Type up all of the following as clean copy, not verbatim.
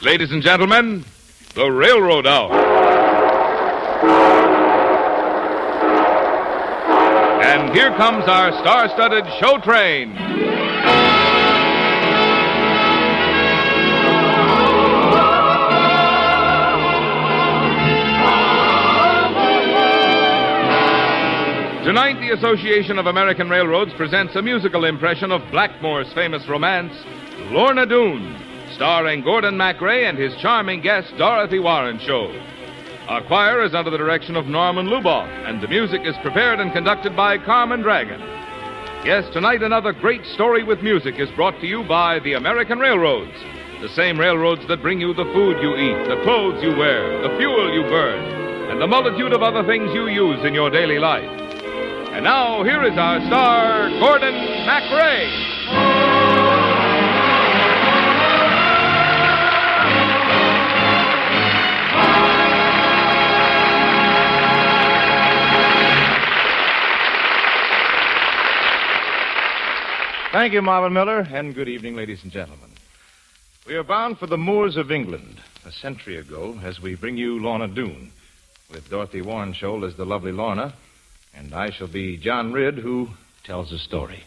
Ladies and gentlemen, the Railroad Hour. And here comes our star-studded show train. Tonight, the Association of American Railroads presents a musical impression of Blackmore's famous romance, Lorna Doone, starring Gordon MacRae and his charming guest, Dorothy Warren Show. Our choir is under the direction of Norman Luboff, and the music is prepared and conducted by Carmen Dragon. Yes, tonight another great story with music is brought to you by the American Railroads, the same railroads that bring you the food you eat, the clothes you wear, the fuel you burn, and the multitude of other things you use in your daily life. And now, here is our star, Gordon MacRae. Thank you, Marvin Miller, and good evening, ladies and gentlemen. We are bound for the moors of England a century ago as we bring you Lorna Doone, with Dorothy Warren Scholl as the lovely Lorna, and I shall be John Ridd, who tells the story.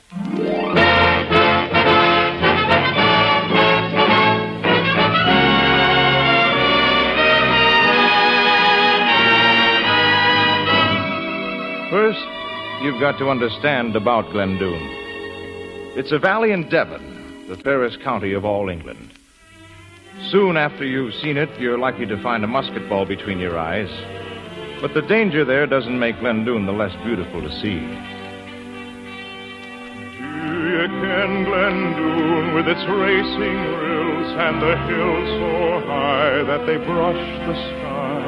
First, you've got to understand about Doone. It's a valley in Devon, the fairest county of all England. Soon after you've seen it, you're likely to find a musket ball between your eyes. But the danger there doesn't make Doone the less beautiful to see. Do you ken Doone with its racing rills and the hills so high that they brush the sky?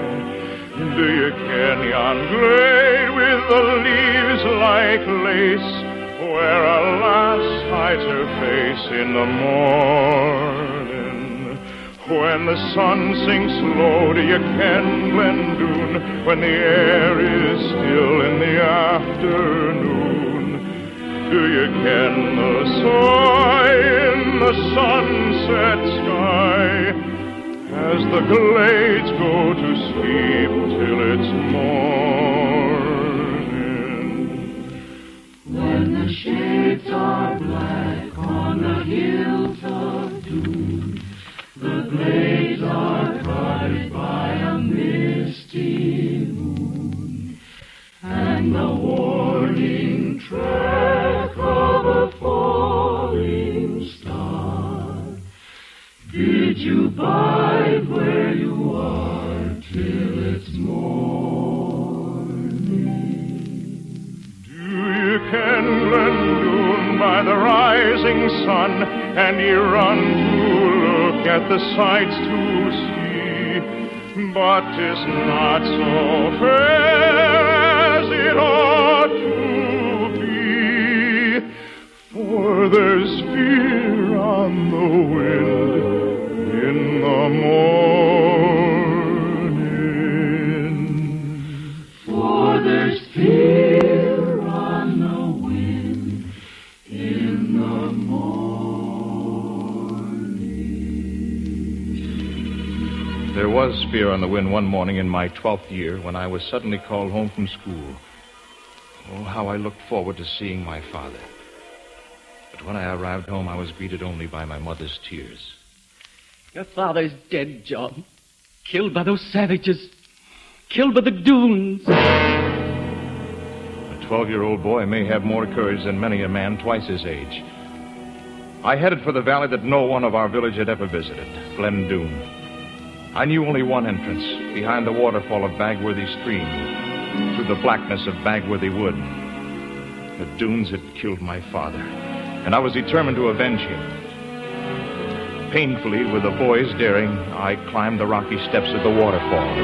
Do you ken yon glade with the leaves like lace, where a lass hides her face in the morning? When the sun sinks low, do you ken Doone, when the air is still in the afternoon? Do you ken the sigh in the sunset sky, as the glades go to sleep till it's morning? When the shades are black on the hills of Doone, the glades are guarded by a misty moon, and the warning track of a falling star. Did you bide where you are till it's morning? Do you ken Doone by the rising sun, and you run to look at the sights to see, but 'tis not so fair as it ought to be, for there's fear on the wind in the morning. For there's fear on the wind in the morning. There was fear on the wind one morning in my 12th year when I was suddenly called home from school. Oh, how I looked forward to seeing my father. But when I arrived home, I was greeted only by my mother's tears. Your father's dead, John. Killed by those savages. Killed by the Doones. A 12-year-old boy may have more courage than many a man twice his age. I headed for the valley that no one of our village had ever visited, Doone. I knew only one entrance, behind the waterfall of Bagworthy Stream, through the blackness of Bagworthy Wood. The Doones had killed my father, and I was determined to avenge him. Painfully, with the boys daring, I climbed the rocky steps of the waterfall.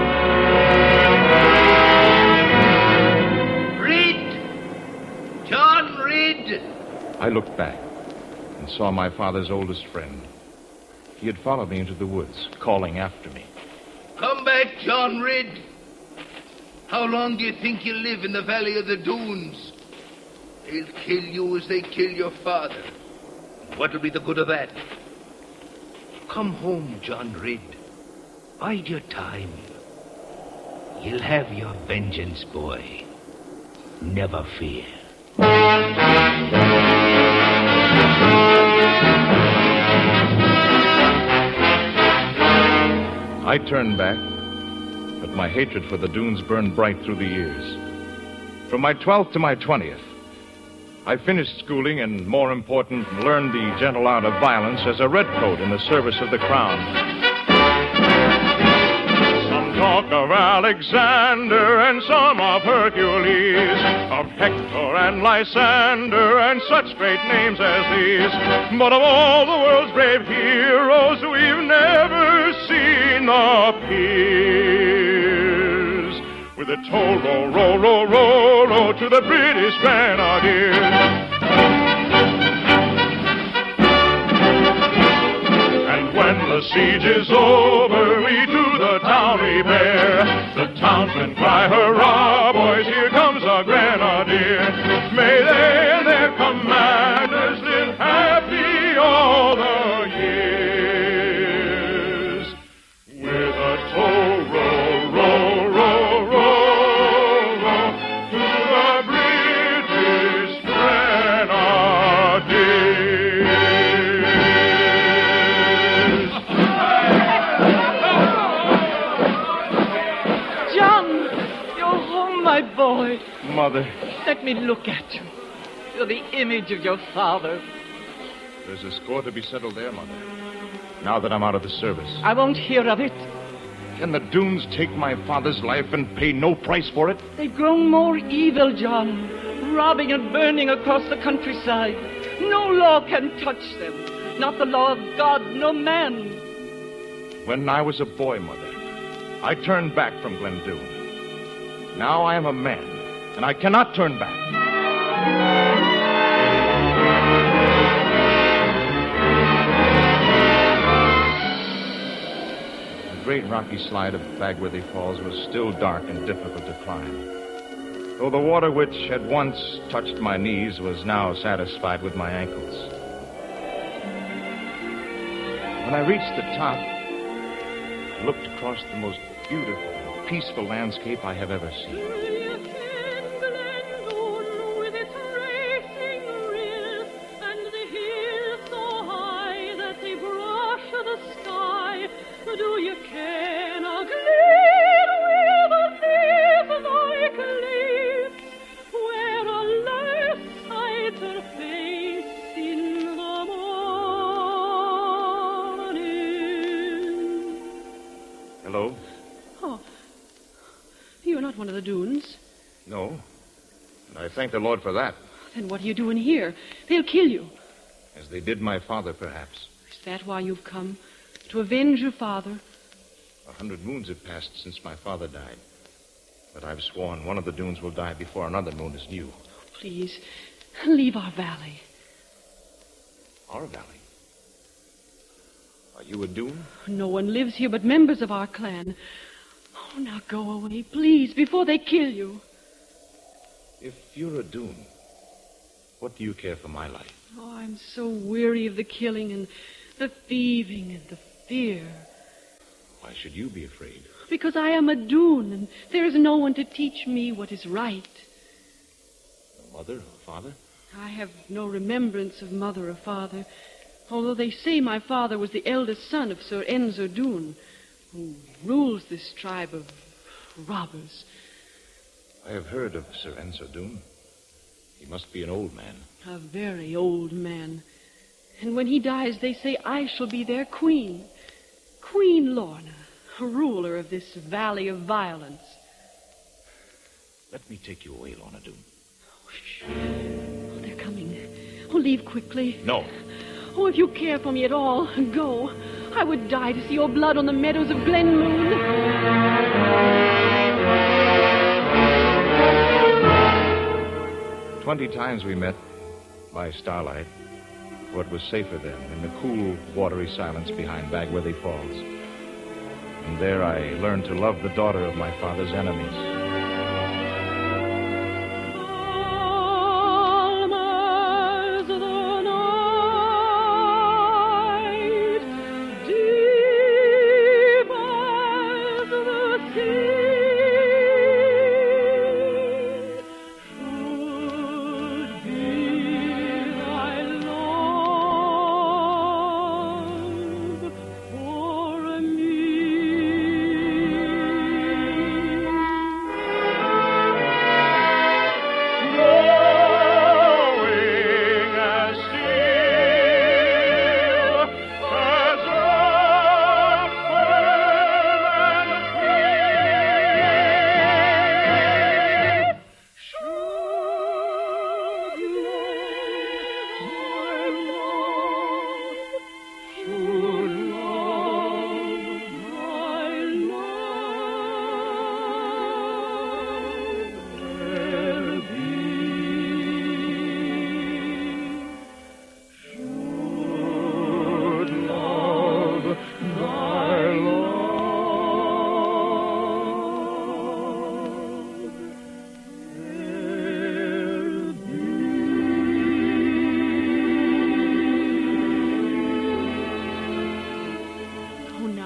Ridd! John Ridd! I looked back and saw my father's oldest friend. He had followed me into the woods, calling after me. Come back, John Ridd. How long do you think you'll live in the valley of the Doones? They'll kill you as they kill your father. What'll be the good of that? come home, John Ridd. Bide your time. You'll have your vengeance, boy. Never fear. I turned back, but my hatred for the Doones burned bright through the years. From my 12th to my 20th, I finished schooling and, more important, learned the gentle art of violence as a redcoat in the service of the crown. Some talk of Alexander and some of Hercules, of Hector and Lysander and such great names as these. But of all the world's brave heroes, we've never seen the peers. With a toll, roll, roll, roll, roll, roll to the British Grenadiers. And when the siege is over, we to the town repair. The townsmen cry, hurrah, boys, here comes a grenadier. May they and their commanders live happy all the years. With a toll, roll, roll, roll, roll, roll to the British Grenadiers. John, you're home, my boy. Mother, Let me look at you. You're the image of your father. there's a score to be settled there, Mother. Now that I'm out of the service. I won't hear of it. Can the Doones take my father's life and pay no price for it? They've grown more evil, John, robbing and burning across the countryside. No law can touch them. Not the law of God, no man. When I was a boy, Mother, I turned back from Doone. Now I am a man, and I cannot turn back. The great rocky slide of Bagworthy Falls was still dark and difficult to climb. Though the water which had once touched my knees was now satisfied with my ankles. When I reached the top, I looked across the most beautiful and peaceful landscape I have ever seen. With its racing rill and the hills so high that they brush the sky, do you ken a glen with a leaf like leaves, where a lass hides her face in the morning? Hello? Oh, you're not one of the Doones. No. And I thank the Lord for that. Then what are you doing here? They'll kill you. As they did my father, perhaps. Is that why you've come? To avenge your father? 100 moons have passed since my father died. But I've sworn one of the Doones will die before another moon is new. Please, leave our valley. Our valley? Are you a Doone? No one lives here but members of our clan. Oh, now go away, please, before they kill you. If you're a Doone, what do you care for my life? Oh, I'm so weary of the killing and the thieving and the fear. Why should you be afraid? Because I am a Doone, and there is no one to teach me what is right. A mother or father? I have no remembrance of mother or father, although they say my father was the eldest son of Sir Ensor Doone, who rules this tribe of robbers. I have heard of Sir Ensor Doone. He must be an old man. A very old man. And when he dies, they say I shall be their queen. Queen Lorna, ruler of this valley of violence. Let me take you away, Lorna Doone. Oh, shh. Oh, they're coming. Oh, leave quickly. No. Oh, if you care for me at all, go. I would die to see your blood on the meadows of Glenmoon. 20 times we met by starlight, for it was safer then, in the cool, watery silence behind Bagworthy Falls. And there I learned to love the daughter of my father's enemies. Calm as the night, deep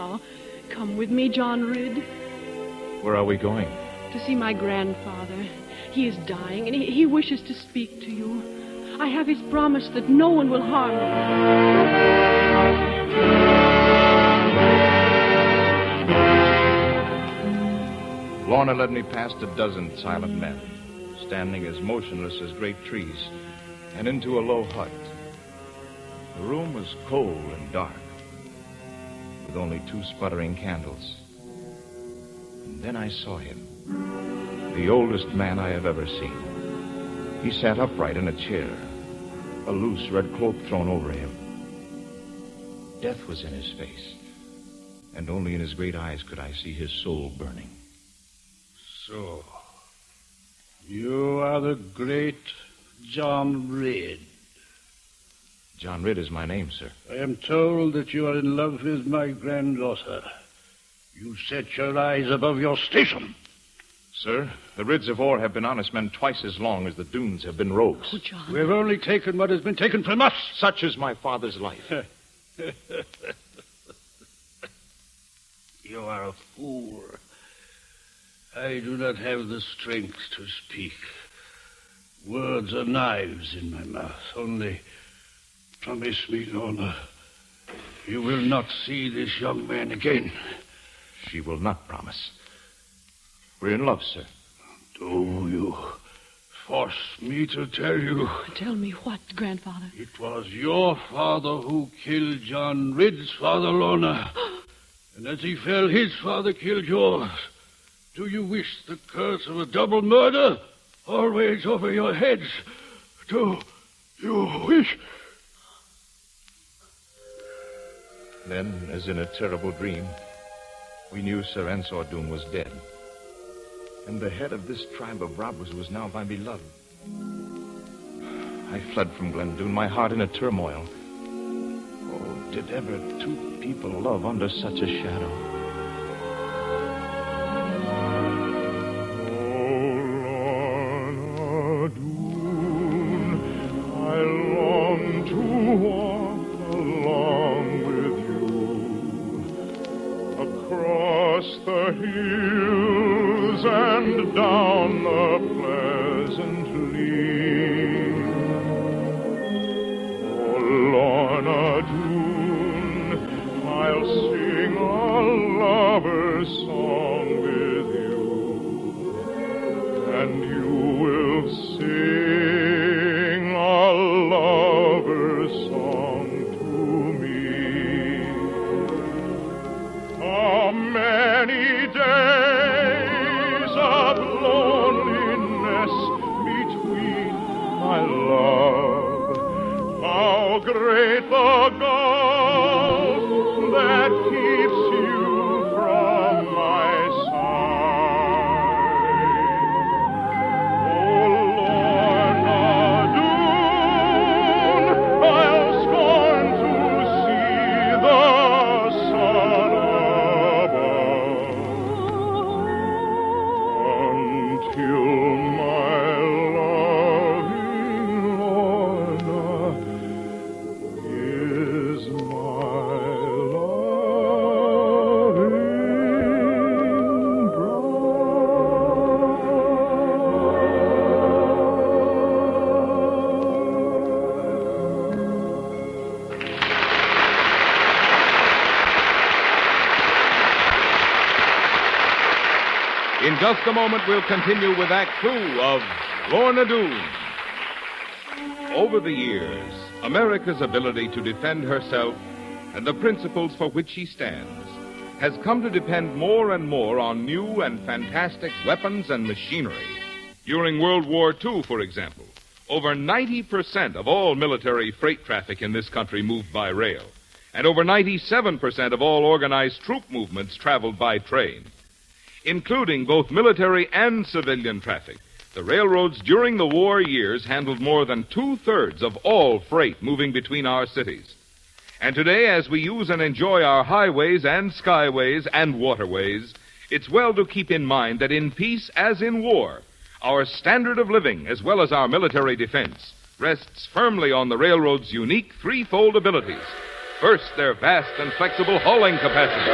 now. Come with me, John Ridd, Where are we going? to see my grandfather. He is dying, and he wishes to speak to you. I have his promise that no one will harm you. Lorna led me past a dozen silent men, standing as motionless as great trees, and into a low hut. The room was cold and dark, with only 2 sputtering candles. And then I saw him, the oldest man I have ever seen. He sat upright in a chair, a loose red cloak thrown over him. Death was in his face, and only in his great eyes could I see his soul burning. So, you are the great John Ridd. John Ridd is my name, sir. I am told that you are in love with my granddaughter. You set your eyes above your station. Sir, the Ridds of Orr have been honest men twice as long as the Doones have been rogues. Oh, John. We've only taken what has been taken from us. Such is my father's life. You are a fool. I do not have the strength to speak. Words are knives in my mouth. Only promise me, Lorna, you will not see this young man again. She will not promise. We're in love, sir. Do you force me to tell you? Tell me what, grandfather? It was your father who killed John Ridd's father, Lorna. And as he fell, his father killed yours. Do you wish the curse of a double murder always over your heads? Do you wish? Then, as in a terrible dream, we knew Sir Ensor Doone was dead. And the head of this tribe of robbers was now my beloved. I fled from Glendoone, my heart in a turmoil. Oh, did ever 2 people love under such a shadow? Oh, Lorna Doone, I long to walk along with you across the hills and down the pleasant lea. Oh, Lorna Doone, I'll sing a lover's song with you, and you will sing a lover's song to me. Many days of loneliness between my love. How great the gulf that keeps you from my side. Oh, Lorna Doone, I'll scorn to see the sun until my loving Lorna is my loving In just a moment, we'll continue with Act 2 of Lorna Doone. Over the years, America's ability to defend herself and the principles for which she stands has come to depend more and more on new and fantastic weapons and machinery. During World War II, for example, over 90% of all military freight traffic in this country moved by rail, and over 97% of all organized troop movements traveled by train. Including both military and civilian traffic, the railroads during the war years handled more than 2/3 of all freight moving between our cities. And today, as we use and enjoy our highways and skyways and waterways, it's well to keep in mind that in peace as in war, our standard of living, as well as our military defense, rests firmly on the railroad's unique threefold abilities: First, their vast and flexible hauling capacity.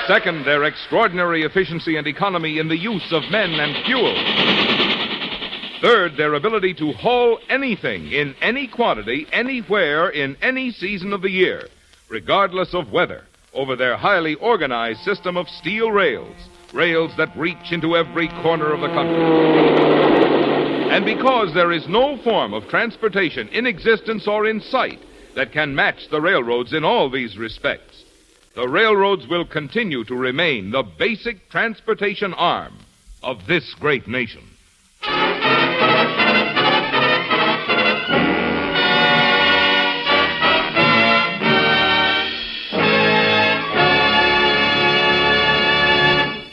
Second, their extraordinary efficiency and economy in the use of men and fuel. Third, their ability to haul anything in any quantity, anywhere, in any season of the year, regardless of weather, over their highly organized system of steel rails that reach into every corner of the country. And because there is no form of transportation in existence or in sight that can match the railroads in all these respects, the railroads will continue to remain the basic transportation arm of this great nation.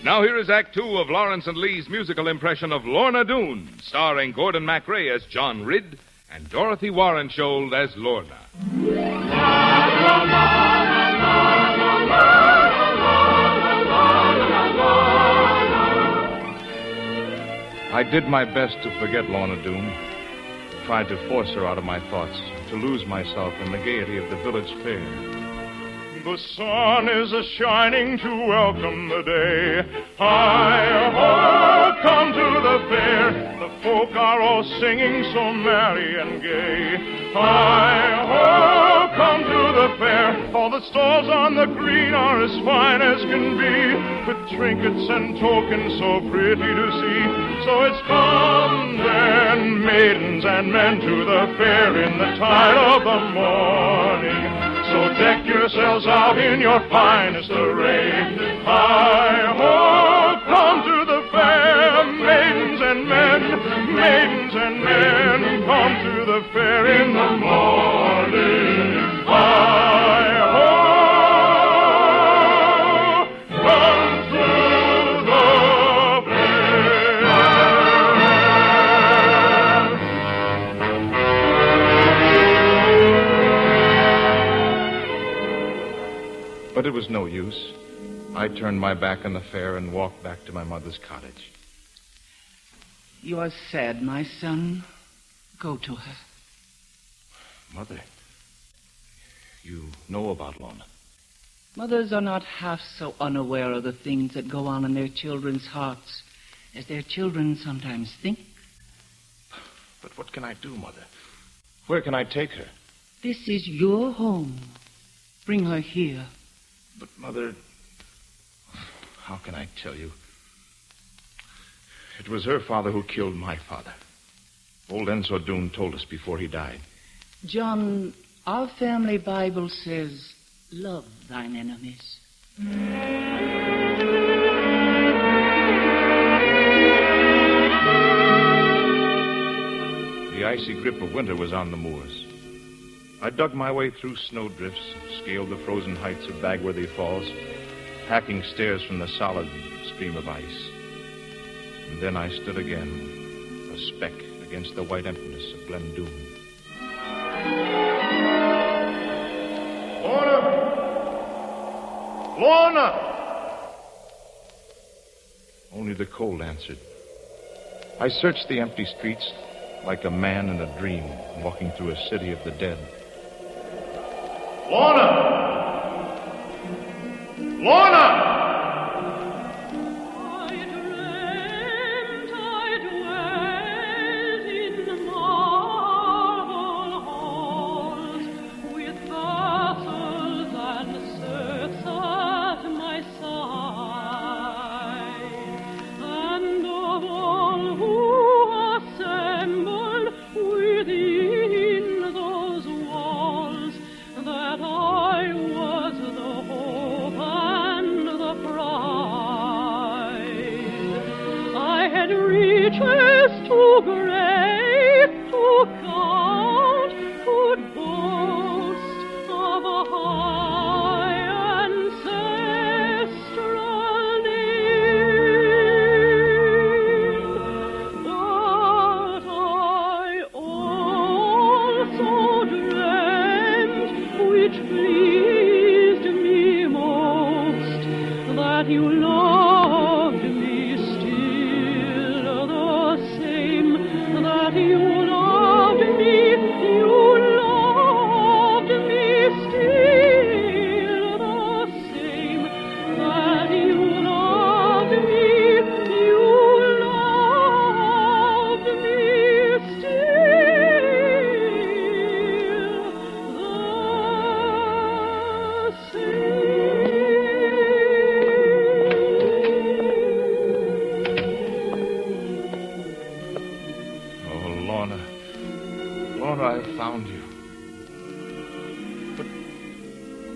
Now here is Act Two of Lawrence and Lee's musical impression of Lorna Doone, starring Gordon MacRae as John Ridd and Dorothy Warrenshold as Lorna. I did my best to forget Lorna Doone, tried to force her out of my thoughts, to lose myself in the gaiety of the village fair. The sun is a-shining to welcome the day. Hi-ho, come to the fair. The folk are all singing so merry and gay. Hi-ho, come to the fair. All the stalls on the green are as fine as can be, with trinkets and tokens so pretty to see. So it's come then, maidens and men, to the fair in the tide of the morning. So deck yourselves out in your finest array. Hi-ho, come to the fair, maidens and men, come to the fair in the morning. Hi-ho, come to the But it was no use. I turned my back on the fair and walked back to my mother's cottage. You are sad, my son. Go to her. Mother, you know about Lorna. Mothers are not half so unaware of the things that go on in their children's hearts as their children sometimes think. But what can I do, Mother? Where can I take her? This is your home. Bring her here. But, Mother, how can I tell you? It was her father who killed my father. Old Enzo Doone told us before he died. John, our family Bible says, love thine enemies. The icy grip of winter was on the moors. I dug my way through snowdrifts, scaled the frozen heights of Bagworthy Falls, hacking stairs from the solid stream of ice. And then I stood again, a speck against the white emptiness of Glen Doone. Lorna! Lorna! Only the cold answered. I searched the empty streets like a man in a dream walking through a city of the dead. Lorna! Lorna! That I was the hope and the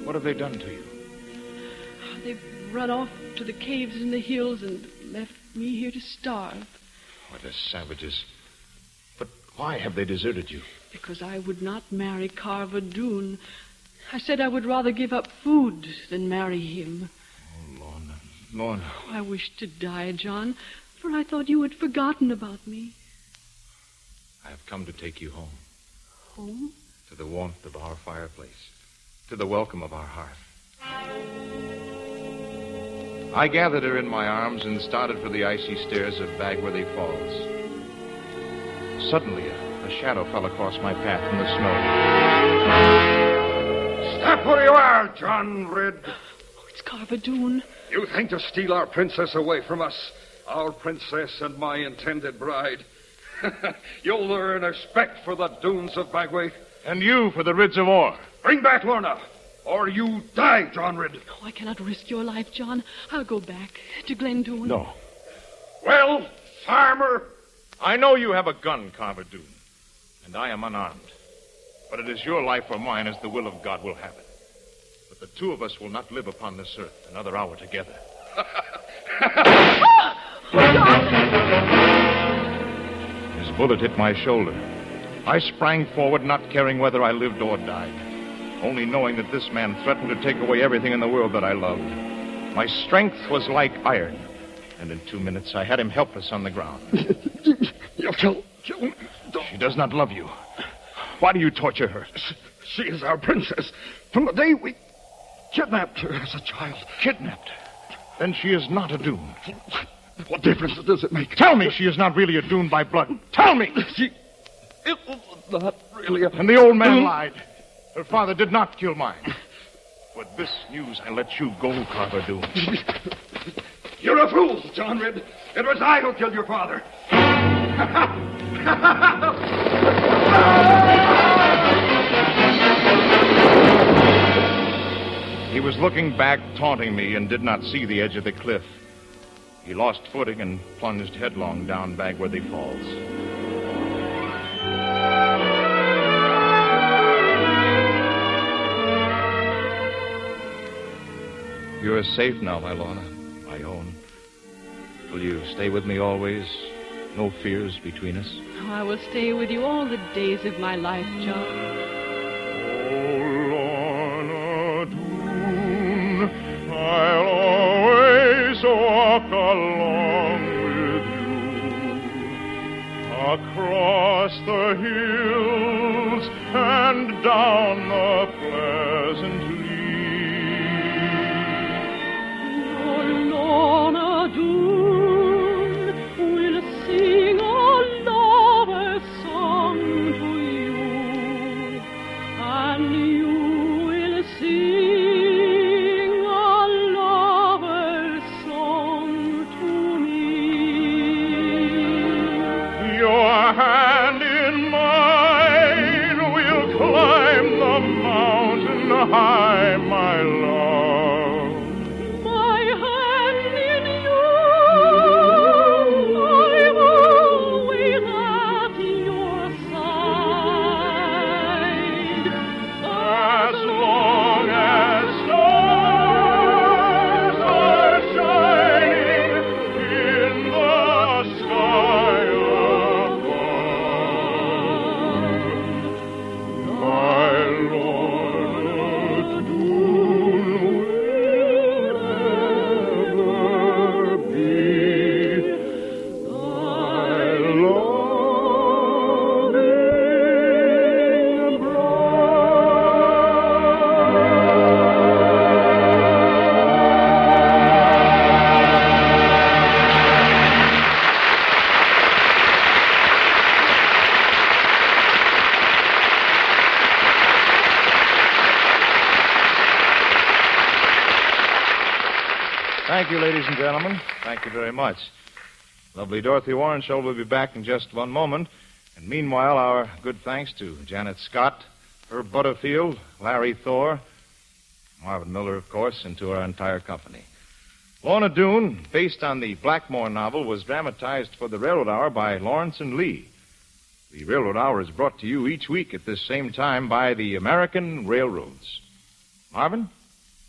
What have they done to you? They've run off to the caves in the hills and left me here to starve. What the savages. But why have they deserted you? Because I would not marry Carver Doone. I said I would rather give up food than marry him. Oh, Lorna. Lorna. I wished to die, John, for I thought you had forgotten about me. I have come to take you home. Home? To the warmth of our fireplace. To the welcome of our hearth. I gathered her in my arms and started for the icy stairs of Bagworthy Falls. Suddenly, a shadow fell across my path in the snow. Stop where you are, John Red. Oh, it's Carver Doone. You think to steal our princess away from us? Our princess and my intended bride. You'll learn respect for the Doones of Bagworthy. And you for the Ridds of Orr. Bring back Lorna, or you die, John Red. Oh, I cannot risk your life, John. I'll go back to Glendoone. No. Well, farmer. I know you have a gun, Carver Doone, and I am unarmed. But it is your life or mine as the will of God will have it. But the two of us will not live upon this earth another hour together. His bullet hit my shoulder. I sprang forward, not caring whether I lived or died, only knowing that this man threatened to take away everything in the world that I loved. My strength was like iron, and in 2 minutes I had him helpless on the ground. You kill. She does not love you. Why do you torture her? She is our princess. From the day we kidnapped her as a child. Kidnapped? Then she is not a Doone. What difference does it make? Tell me she is not really a Doone by blood. Tell me! It was not really a... And the old man lied. Her father did not kill mine. For this news, I let you go, Carver Doone. You're a fool, John Red. It was I who killed your father. He was looking back, taunting me, and did not see the edge of the cliff. He lost footing and plunged headlong down Bagworthy Falls. You are safe now, my Lorna, my own. Will you stay with me always? No fears between us? Oh, I will stay with you all the days of my life, John. Oh, Lorna Doone, I'll always walk along with you, across the hills and down the pleasant Lorna Doone will sing a lover's song to you, and you will sing a lover's song to me. Your hand in mine will climb the mountain high, my love. Thank you, ladies and gentlemen. Thank you very much. Lovely Dorothy Warren Show will be back in just one moment. And meanwhile, our good thanks to Janet Scott, Herb Butterfield, Larry Thor, Marvin Miller, of course, and to our entire company. Lorna Doone, based on the Blackmore novel, was dramatized for the Railroad Hour by Lawrence and Lee. The Railroad Hour is brought to you each week at this same time by the American Railroads. Marvin?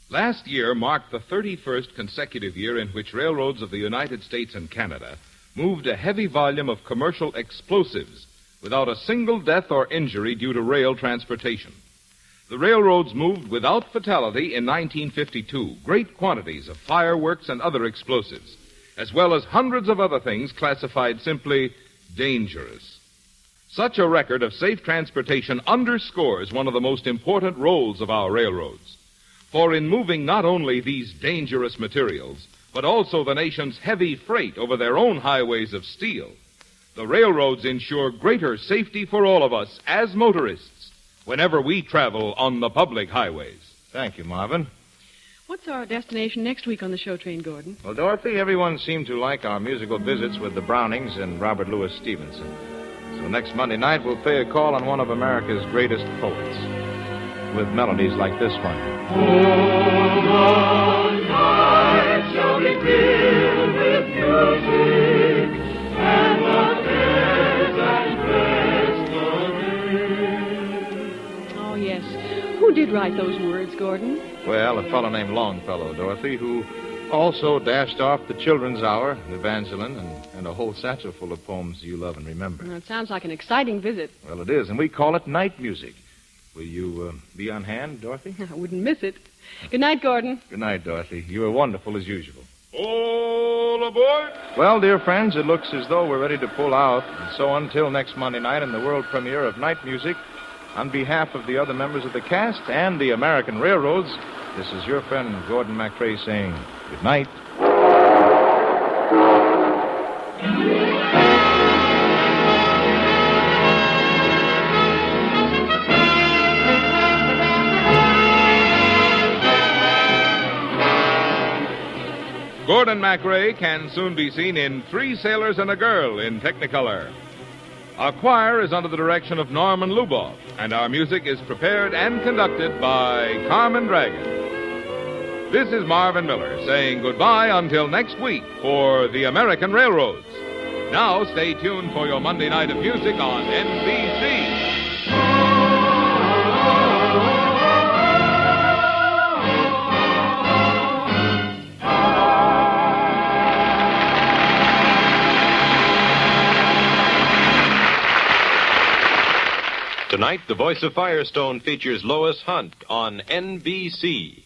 Last year marked the 31st consecutive year in which railroads of the United States and Canada moved a heavy volume of commercial explosives without a single death or injury due to rail transportation. The railroads moved without fatality in 1952 great quantities of fireworks and other explosives, as well as hundreds of other things classified simply dangerous. Such a record of safe transportation underscores one of the most important roles of our railroads. For in moving not only these dangerous materials, but also the nation's heavy freight over their own highways of steel, the railroads ensure greater safety for all of us as motorists whenever we travel on the public highways. Thank you, Marvin. What's our destination next week on the show train, Gordon? Well, Dorothy, everyone seemed to like our musical visits with the Brownings and Robert Louis Stevenson. So next Monday night, we'll pay a call on one of America's greatest poets, with melodies like this one. Oh, the night shall be filled with music, and the cares and rest of Oh, yes. Who did write those words, Gordon? Well, a fellow named Longfellow, Dorothy, who also dashed off the Children's Hour, Evangeline, and a whole satchel full of poems you love and remember. Well, it sounds like an exciting visit. Well, it is, and we call it night music. Will you be on hand, Dorothy? I wouldn't miss it. Good night, Gordon. Good night, Dorothy. You were wonderful as usual. All aboard! Well, dear friends, it looks as though we're ready to pull out. And so until next Monday night in the world premiere of Night Music, on behalf of the other members of the cast and the American Railroads, this is your friend Gordon MacRae saying good night. Gordon MacRae can soon be seen in Three Sailors and a Girl in Technicolor. Our choir is under the direction of Norman Luboff, and our music is prepared and conducted by Carmen Dragon. This is Marvin Miller saying goodbye until next week for the American Railroads. Now stay tuned for your Monday night of music on NBC. Tonight, The Voice of Firestone features Lois Hunt on NBC.